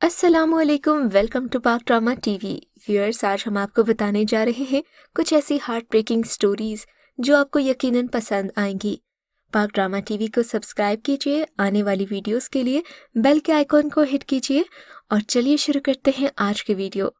अस्सलाम वालेकुम, welcome to पाक ड्रामा टीवी। व्यूअर्स, आज हम आपको बताने जा रहे हैं कुछ ऐसी हार्ट ब्रेकिंग स्टोरीज जो आपको यकीनन पसंद आएंगी। पाक ड्रामा टीवी को सब्सक्राइब कीजिए, आने वाली वीडियोस के लिए बेल के आइकॉन को हिट कीजिए और चलिए शुरू करते हैं आज के वीडियो।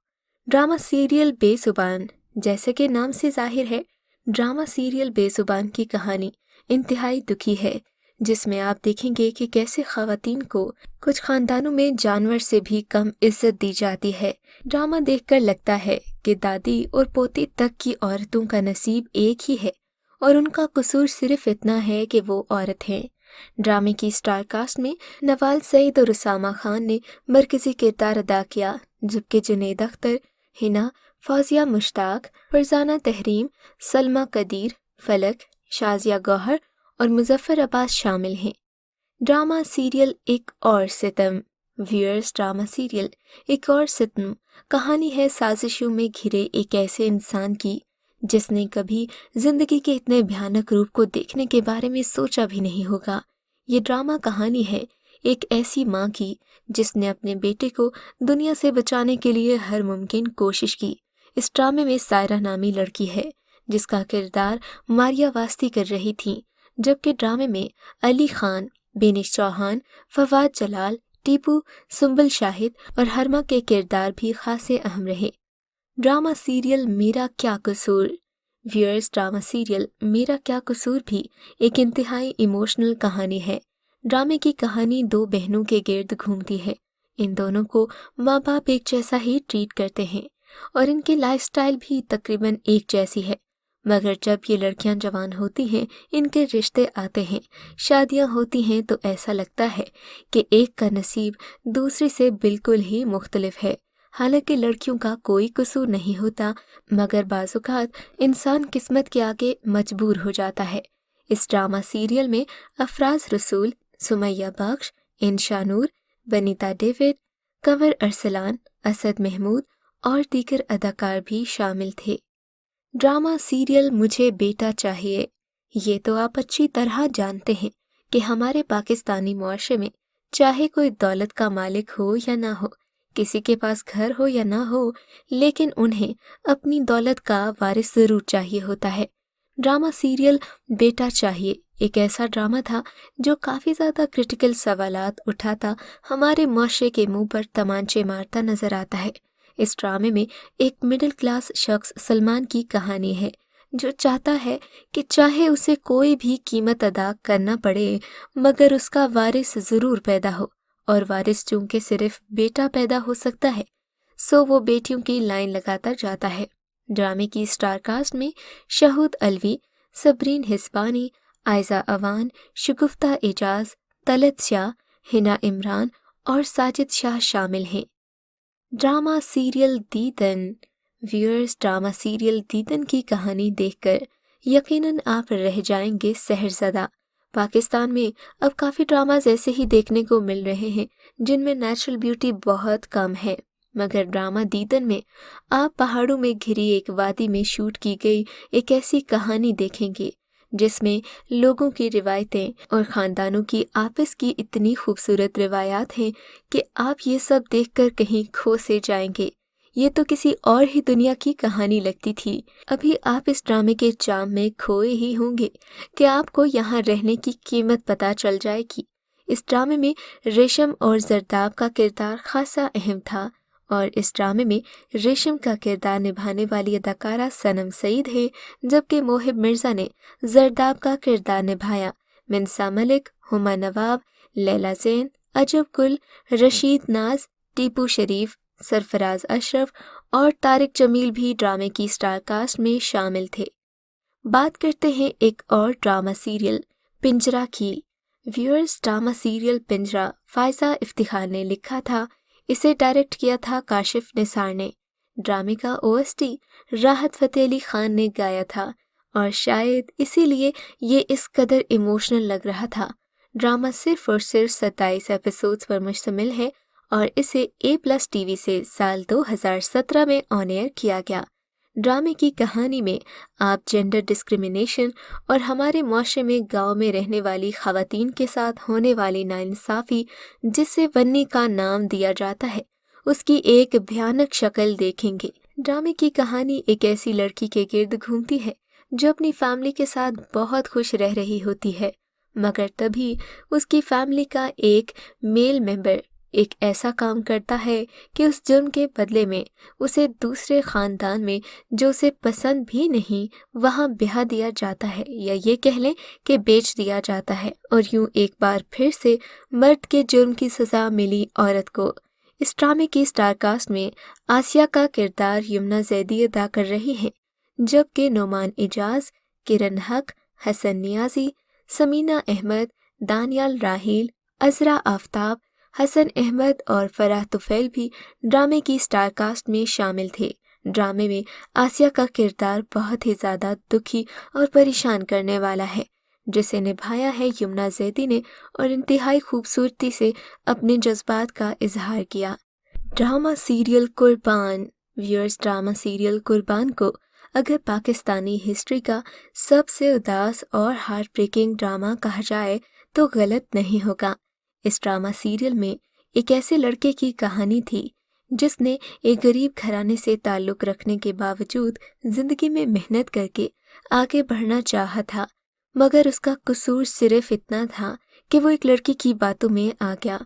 Drama serial बेजुबान। जैसे कि नाम से जाहिर है, ड्रामा सीरियल बेजुबान की कहानी इंतहाई दुखी है, जिसमें आप देखेंगे कि कैसे ख़वातीन को कुछ खानदानों में जानवर से भी कम इज्जत दी जाती है। ड्रामा देखकर लगता है कि दादी और पोती तक की औरतों का नसीब एक ही है और उनका कसूर सिर्फ इतना है कि वो औरत हैं। ड्रामे की स्टार कास्ट में नवाल सईद और उसामा खान ने मरकजी किरदार अदा किया, जबकि जुनैद अख्तर, हिना, फौजिया मुश्ताक, फरजाना तहरीम, सलमा कदीर, फलक, शाजिया गौहर और मुजफ्फर अब्बास शामिल हैं। ड्रामा सीरियल एक और सितम। व्यूअर्स, ड्रामा सीरियल एक और सितम कहानी है साजिशों में घिरे एक ऐसे इंसान की जिसने कभी जिंदगी के इतने भयानक रूप को देखने के बारे में सोचा भी नहीं होगा। ये ड्रामा कहानी है एक ऐसी माँ की जिसने अपने बेटे को दुनिया से बचाने के लिए हर मुमकिन कोशिश की। इस ड्रामे में सायरा नामी लड़की है जिसका किरदार मारिया वास्ती कर रही थी, जबकि ड्रामे में अली खान, बेनिश चौहान, फवाद जलाल, टीपू, सुंबल शाहिद और हरमा के किरदार भी खासे अहम रहे। ड्रामा सीरियल मेरा क्या कसूर। व्यूअर्स, ड्रामा सीरियल मेरा क्या कसूर भी एक इंतहाई इमोशनल कहानी है। ड्रामे की कहानी दो बहनों के गिर्द घूमती है। इन दोनों को माँ बाप एक जैसा ही ट्रीट करते हैं और इनकी लाइफस्टाइल भी तकरीबन एक जैसी है, मगर जब ये लड़कियां जवान होती हैं, इनके रिश्ते आते हैं, शादियां होती हैं, तो ऐसा लगता है कि एक का नसीब दूसरी से बिल्कुल ही मुख्तलिफ है। हालांकि लड़कियों का कोई कसूर नहीं होता, मगर बाज़-औक़ात इंसान किस्मत के आगे मजबूर हो जाता है। इस ड्रामा सीरियल में अफराज रसूल, सुमैया बख्श, इंशा नूर, बनीता डेविड, कंवर अरसलान, असद महमूद और दीगर अदाकार भी शामिल थे। ड्रामा सीरियल मुझे बेटा चाहिए। ये तो आप अच्छी तरह जानते हैं कि हमारे पाकिस्तानी मुआशरे में चाहे कोई दौलत का मालिक हो या ना हो, किसी के पास घर हो या ना हो, लेकिन उन्हें अपनी दौलत का वारिस ज़रूर चाहिए होता है। ड्रामा सीरियल बेटा चाहिए एक ऐसा ड्रामा था जो काफ़ी ज़्यादा क्रिटिकल सवालात उठाता, हमारे मुआशरे के मुंह पर तमांचे मारता नज़र आता है। इस ड्रामे में एक मिडिल क्लास शख्स सलमान की कहानी है जो चाहता है कि चाहे उसे कोई भी कीमत अदा करना पड़े, मगर उसका वारिस ज़रूर पैदा हो, और वारिस चूंकि सिर्फ बेटा पैदा हो सकता है, सो वो बेटियों की लाइन लगाता जाता है। ड्रामे की स्टार कास्ट में शहूद अलवी, सबरीन हिस्पानी, आयजा अवान, शगुफ्ता एजाज, तलत शाह, हिना इमरान और साजिद शाह शामिल हैं। Drama serial Deedan. Viewers, drama serial Deedan की कहानी देखकर यकीनन आप रह जाएंगे सहरज़दा। पाकिस्तान में अब काफ़ी ड्रामाज ऐसे ही देखने को मिल रहे हैं जिनमें नेचुरल ब्यूटी बहुत कम है, मगर ड्रामा दीदन में आप पहाड़ों में घिरी एक वादी में शूट की गई एक ऐसी कहानी देखेंगे जिसमें लोगों की रिवायतें और ख़ानदानों की आपस की इतनी खूबसूरत रिवायात हैं कि आप ये सब देखकर कहीं खो से जाएंगे। ये तो किसी और ही दुनिया की कहानी लगती थी। अभी आप इस ड्रामे के जाम में खोए ही होंगे कि आपको यहाँ रहने की कीमत पता चल जाएगी। इस ड्रामे में रेशम और जरदाब का किरदार खासा अहम था, और इस ड्रामे में रेशम का किरदार निभाने वाली अदाकारा सनम सईद है, जबकि मोहिब मिर्ज़ा ने जरदाब का किरदार निभाया। मिनसा मलिक, हुमा नवाब, लैला ज़ैन, अजब गुल, रशीद नाज, टीपू शरीफ, सरफराज अशरफ और तारिक जमील भी ड्रामे की स्टार कास्ट में शामिल थे। बात करते हैं एक और ड्रामा सीरियल पिंजरा की। व्यूअर्स, ड्रामा सीरियल पिंजरा फायजा इफ्तिखार ने लिखा था। इसे डायरेक्ट किया था काशिफ निसार ने। ड्रामे का ओएसटी राहत फ़तेह अली खान ने गाया था, और शायद इसीलिए ये इस कदर इमोशनल लग रहा था। ड्रामा सिर्फ और सिर्फ 27 एपिसोड्स पर मुश्तमिल है और इसे A+ टीवी से साल 2017 में ऑन एयर किया गया। ड्रामे की कहानी में आप जेंडर डिस्क्रिमिनेशन और हमारे मुआशरे में गांव में रहने वाली ख़वातीन के साथ होने वाली नाइंसाफ़ी, जिसे वन्नी का नाम दिया जाता है, اس کی ایک بھیانک شکل دیکھیں گے۔ ڈرامے کی کہانی ایک ایسی لڑکی کے گرد گھومتی ہے جو اپنی فیملی کے ساتھ بہت خوش رہ رہی ہوتی ہے، مگر تبھی اس کی فیملی کا ایک میل ممبر ایک ایسا کام کرتا ہے کہ اس جرم کے بدلے میں اسے دوسرے خاندان میں جو اسے پسند بھی نہیں وہاں بیاہ دیا جاتا ہے، یا یہ کہہ لیں کہ بیچ دیا جاتا ہے، اور یوں ایک بار پھر سے مرد کے جرم کی سزا ملی عورت کو۔ اس ڈرامے کی اسٹار کاسٹ میں آسیہ کا کردار یمنا زیدی ادا کر رہی ہیں، جبکہ نعمان اعجاز، کرن حق، حسن نیازی، سمینہ احمد، دانیال راحیل، عذرا آفتاب، حسن احمد اور فرح طفیل بھی ڈرامے کی اسٹار کاسٹ میں شامل تھے۔ ڈرامے میں آسیہ کا کردار بہت ہی زیادہ دکھی اور پریشان کرنے والا ہے، جسے نبھایا ہے یمنا زیدی نے، اور انتہائی خوبصورتی سے اپنے جذبات کا اظہار کیا۔ ڈرامہ سیریل قربان۔ ویورز، ڈرامہ سیریل قربان کو اگر پاکستانی ہسٹری کا سب سے اداس اور ہارٹ بریکنگ ڈرامہ کہا جائے تو غلط نہیں ہوگا۔ اس ڈرامہ سیریل میں ایک ایسے لڑکے کی کہانی تھی جس نے ایک غریب گھرانے سے تعلق رکھنے کے باوجود زندگی میں محنت کر کے آگے بڑھنا چاہا تھا، مگر اس کا قصور صرف اتنا تھا کہ وہ ایک لڑکی کی باتوں میں آ گیا،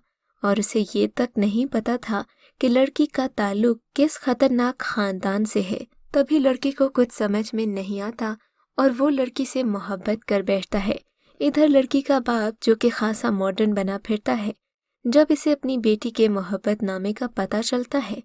اور اسے یہ تک نہیں پتا تھا کہ لڑکی کا تعلق کس خطرناک خاندان سے ہے۔ تبھی لڑکی کو کچھ سمجھ میں نہیں آتا اور وہ لڑکی سے محبت کر بیٹھتا ہے۔ ادھر لڑکی کا باپ جو کہ خاصا ماڈرن بنا پھرتا ہے، جب اسے اپنی بیٹی کے محبت نامے کا پتہ چلتا ہے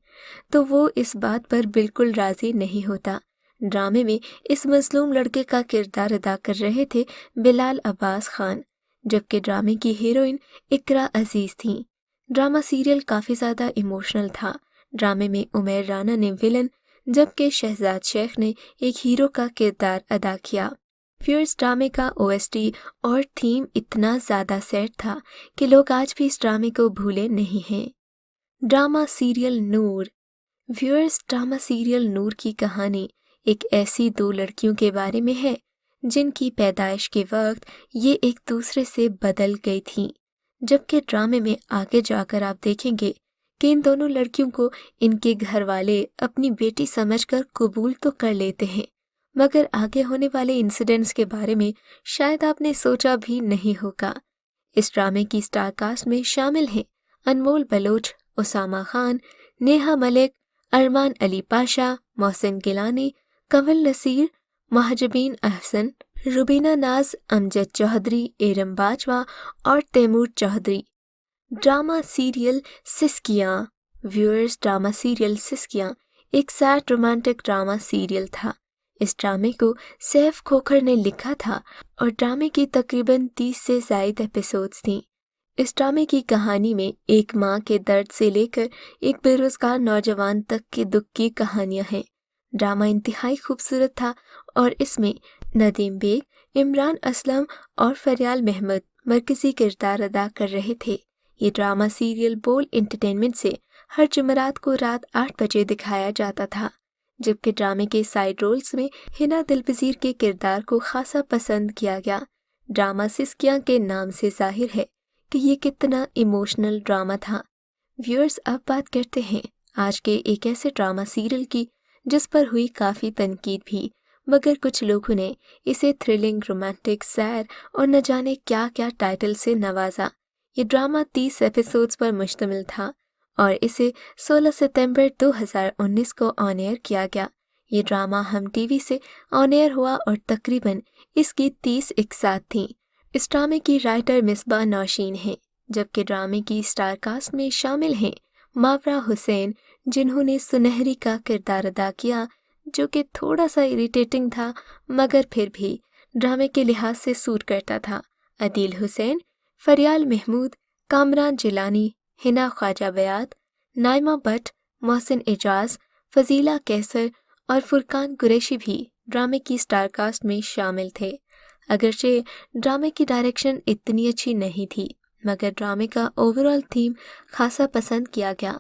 تو وہ اس بات پر بالکل راضی نہیں ہوتا۔ ڈرامے میں اس مظلوم لڑکے کا کردار ادا کر رہے تھے بلال عباس خان، جبکہ ڈرامے کی ہیروئن اقرا عزیز تھیں۔ ڈرامہ سیریل کافی زیادہ ایموشنل تھا۔ ڈرامے میں عمیر رانا نے ویلن جبکہ شہزاد شیخ نے ایک ہیرو کا کردار ادا کیا۔ ویورز، ڈرامے کا OST اور تھیم اتنا زیادہ سیٹ تھا کہ لوگ آج بھی اس ڈرامے کو بھولے نہیں ہیں۔ ڈرامہ سیریل نور۔ ویورز، ڈرامہ سیریل نور کی کہانی ایک ایسی دو لڑکیوں کے بارے میں ہے جن کی پیدائش کے وقت یہ ایک دوسرے سے بدل گئی تھیں، جبکہ ڈرامے میں آگے جا کر آپ دیکھیں گے کہ ان دونوں لڑکیوں کو ان کے گھر والے اپنی بیٹی سمجھ کر قبول تو کر لیتے ہیں، مگر آگے ہونے والے انسیڈنٹس کے بارے میں شاید آپ نے سوچا بھی نہیں ہوگا۔ اس ڈرامے کی اسٹار کاسٹ میں شامل ہیں انمول بلوچ، اسامہ خان، نیہا ملک، ارمان علی پاشا، محسن گیلانی، کنول نصیر، مہاجبین احسن، روبینہ ناز، امجد چودھری، ایرم باجوہ اور Taimoor Chaudhry. Drama serial Siskiyan. Viewers, drama serial Siskiyan ایک سیڈ رومانٹک ڈرامہ سیریل تھا۔ اس ڈرامے کو سیف کھوکھر نے لکھا تھا اور ڈرامے کی تقریباً 30 سے زائد ایپیسوڈز تھیں۔ اس ڈرامے کی کہانی میں ایک ماں کے درد سے لے کر ایک بے روزگار نوجوان تک کے دکھ کی کہانیاں ہیں۔ ڈرامہ انتہائی خوبصورت تھا اور اس میں ندیم بیگ، عمران اسلم اور فریال محمد مرکزی کردار ادا کر رہے تھے۔ یہ ڈرامہ سیریل بول انٹرٹینمنٹ سے ہر جمعرات کو رات 8 بجے دکھایا جاتا تھا، جبکہ ڈرامے کے سائیڈ رولز میں ہنا دلپذیر کے کردار کو خاصا پسند کیا گیا۔ ڈرامہ سسکیاں کے نام سے ظاہر ہے کہ یہ کتنا ایموشنل ڈرامہ تھا۔ ویورز، اب بات کرتے ہیں آج کے ایک ایسے ڈرامہ سیریل کی جس پر ہوئی کافی تنقید بھی، مگر کچھ لوگوں نے اسے تھرلنگ، رومانٹک، سیر اور نہ جانے کیا کیا ٹائٹل سے نوازا۔ یہ ڈرامہ 30 ایپیسوڈز پر مشتمل تھا اور اسے 16 ستمبر 2019 کو آن ایئر کیا گیا۔ یہ ڈرامہ ہم ٹی وی سے آن ایئر ہوا اور تقریباً اس کی 30 اقساط تھیں۔ اس ڈرامے کی رائٹر مصباح نوشین ہیں، جبکہ ڈرامے کی اسٹار کاسٹ میں شامل ہیں ماورا حسین، جنہوں نے سنہری کا کردار ادا کیا جو کہ تھوڑا سا اریٹیٹنگ تھا مگر پھر بھی ڈرامے کے لحاظ سے سوٹ کرتا تھا، عدیل حسین، فریال محمود، کامران جیلانی، ہنا خواجہ بیات، نائمہ بٹ، محسن اعجاز، فضیلہ کیسر اور فرقان قریشی بھی ڈرامے کی اسٹار کاسٹ میں شامل تھے۔ اگرچہ ڈرامے کی ڈائریکشن اتنی اچھی نہیں تھی مگر ڈرامے کا اوورآل تھیم خاصا پسند کیا گیا۔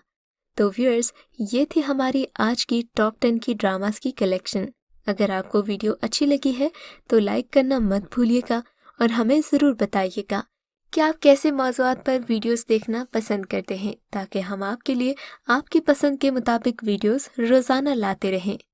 تو ویورز، یہ تھی ہماری آج کی ٹاپ 10 کی ڈراماز کی کلیکشن۔ اگر آپ کو ویڈیو اچھی لگی ہے تو لائک کرنا مت بھولیے گا اور ہمیں ضرور بتائیے گا کہ آپ کیسے موضوعات پر ویڈیوز دیکھنا پسند کرتے ہیں، تاکہ ہم آپ کے لیے آپ کی پسند کے مطابق ویڈیوز روزانہ لاتے رہیں۔